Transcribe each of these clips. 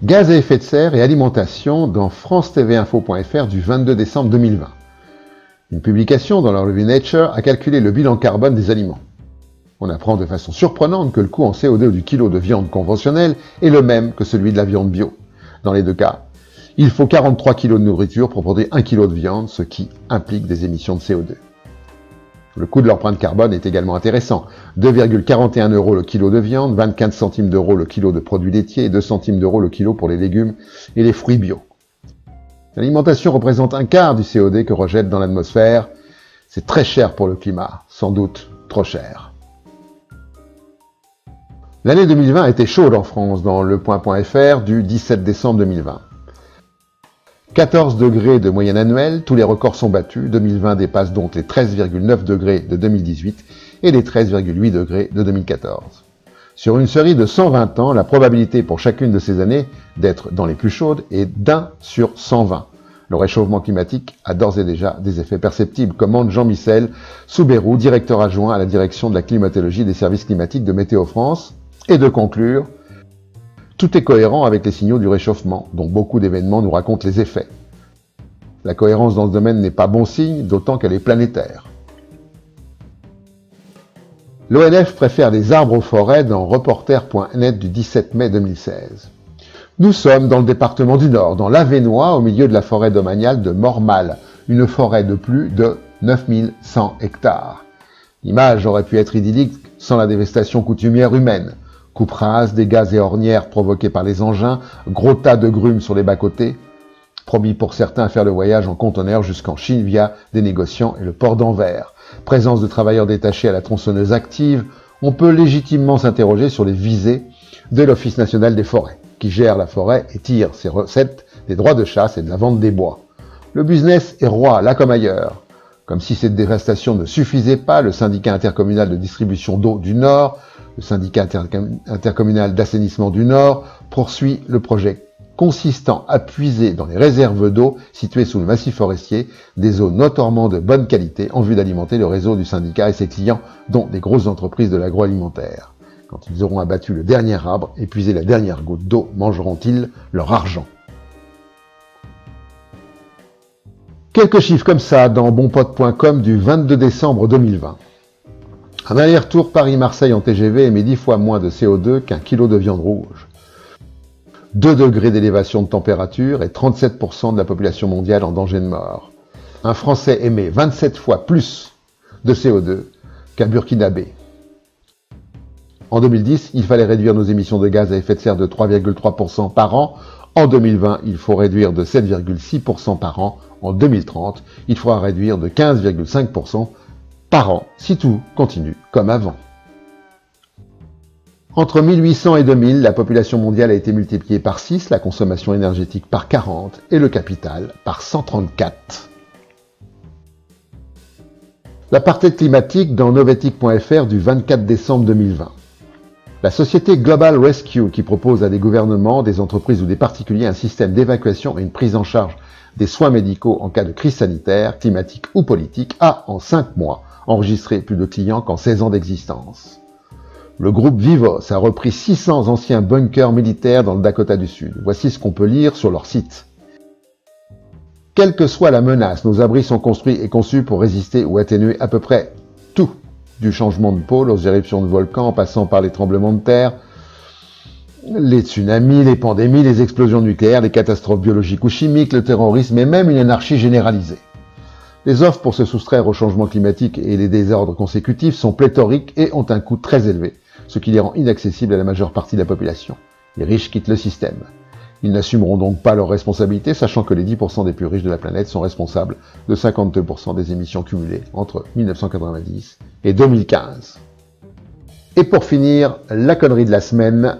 Gaz à effet de serre et alimentation dans france-tv-info.fr du 22 décembre 2020. Une publication dans la revue Nature a calculé le bilan carbone des aliments. On apprend de façon surprenante que le coût en CO2 du kilo de viande conventionnelle est le même que celui de la viande bio. Dans les deux cas, il faut 43 kg de nourriture pour produire 1 kg de viande, ce qui implique des émissions de CO2. Le coût de l'empreinte carbone est également intéressant. 2,41 € le kilo de viande, 24 centimes d'euros le kilo de produits laitiers et 2 centimes d'euros le kilo pour les légumes et les fruits bio. L'alimentation représente un quart du CO2 que rejette dans l'atmosphère. C'est très cher pour le climat, sans doute trop cher. L'année 2020 a été chaude en France dans lepoint.fr du 17 décembre 2020. 14 degrés de moyenne annuelle, tous les records sont battus. 2020 dépasse donc les 13,9 degrés de 2018 et les 13,8 degrés de 2014. Sur une série de 120 ans, la probabilité pour chacune de ces années d'être dans les plus chaudes est d'1 sur 120. Le réchauffement climatique a d'ores et déjà des effets perceptibles, commande Jean-Michel Soubérou, directeur adjoint à la direction de la climatologie des services climatiques de Météo France, et de conclure: tout est cohérent avec les signaux du réchauffement, dont beaucoup d'événements nous racontent les effets. La cohérence dans ce domaine n'est pas bon signe, d'autant qu'elle est planétaire. L'ONF préfère les arbres aux forêts dans reporter.net du 17 mai 2016. Nous sommes dans le département du Nord, dans l'Avesnois, au milieu de la forêt domaniale de Mormal, une forêt de plus de 9100 hectares. L'image aurait pu être idyllique sans la dévastation coutumière humaine. Coupes rases, dégâts et ornières provoqués par les engins, gros tas de grumes sur les bas-côtés, promis pour certains à faire le voyage en conteneur jusqu'en Chine via des négociants et le port d'Anvers. Présence de travailleurs détachés à la tronçonneuse active, on peut légitimement s'interroger sur les visées de l'Office national des forêts, qui gère la forêt et tire ses recettes des droits de chasse et de la vente des bois. Le business est roi, là comme ailleurs. Comme si cette dévastation ne suffisait pas, le syndicat intercommunal de distribution d'eau du Nord, le syndicat intercommunal d'assainissement du Nord, poursuit le projet consistant à puiser dans les réserves d'eau situées sous le massif forestier des eaux notoirement de bonne qualité en vue d'alimenter le réseau du syndicat et ses clients, dont des grosses entreprises de l'agroalimentaire. Quand ils auront abattu le dernier arbre et puisé la dernière goutte d'eau, mangeront-ils leur argent? Quelques chiffres comme ça dans bonpote.com du 22 décembre 2020. Un aller-retour Paris-Marseille en TGV émet 10 fois moins de CO2 qu'un kilo de viande rouge. 2 degrés d'élévation de température et 37% de la population mondiale en danger de mort. Un Français émet 27 fois plus de CO2 qu'un Burkinabé. En 2010, il fallait réduire nos émissions de gaz à effet de serre de 3,3% par an. En 2020, il faut réduire de 7,6% par an. En 2030, il faudra réduire de 15,5% par an, si tout continue comme avant. Entre 1800 et 2000, la population mondiale a été multipliée par 6, la consommation énergétique par 40 et le capital par 134. L'apartheid climatique dans novetic.fr du 24 décembre 2020. La société Global Rescue, qui propose à des gouvernements, des entreprises ou des particuliers un système d'évacuation et une prise en charge des soins médicaux en cas de crise sanitaire, climatique ou politique, a, en 5 mois, enregistré plus de clients qu'en 16 ans d'existence. Le groupe Vivos a repris 600 anciens bunkers militaires dans le Dakota du Sud. Voici ce qu'on peut lire sur leur site. Quelle que soit la menace, nos abris sont construits et conçus pour résister ou atténuer à peu près tout, du changement de pôle aux éruptions de volcans en passant par les tremblements de terre, les tsunamis, les pandémies, les explosions nucléaires, les catastrophes biologiques ou chimiques, le terrorisme et même une anarchie généralisée. Les offres pour se soustraire au changement climatique et les désordres consécutifs sont pléthoriques et ont un coût très élevé, ce qui les rend inaccessibles à la majeure partie de la population. Les riches quittent le système. Ils n'assumeront donc pas leurs responsabilités, sachant que les 10% des plus riches de la planète sont responsables de 52% des émissions cumulées entre 1990 et 2015. Et pour finir, la connerie de la semaine.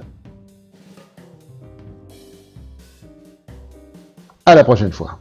À la prochaine fois.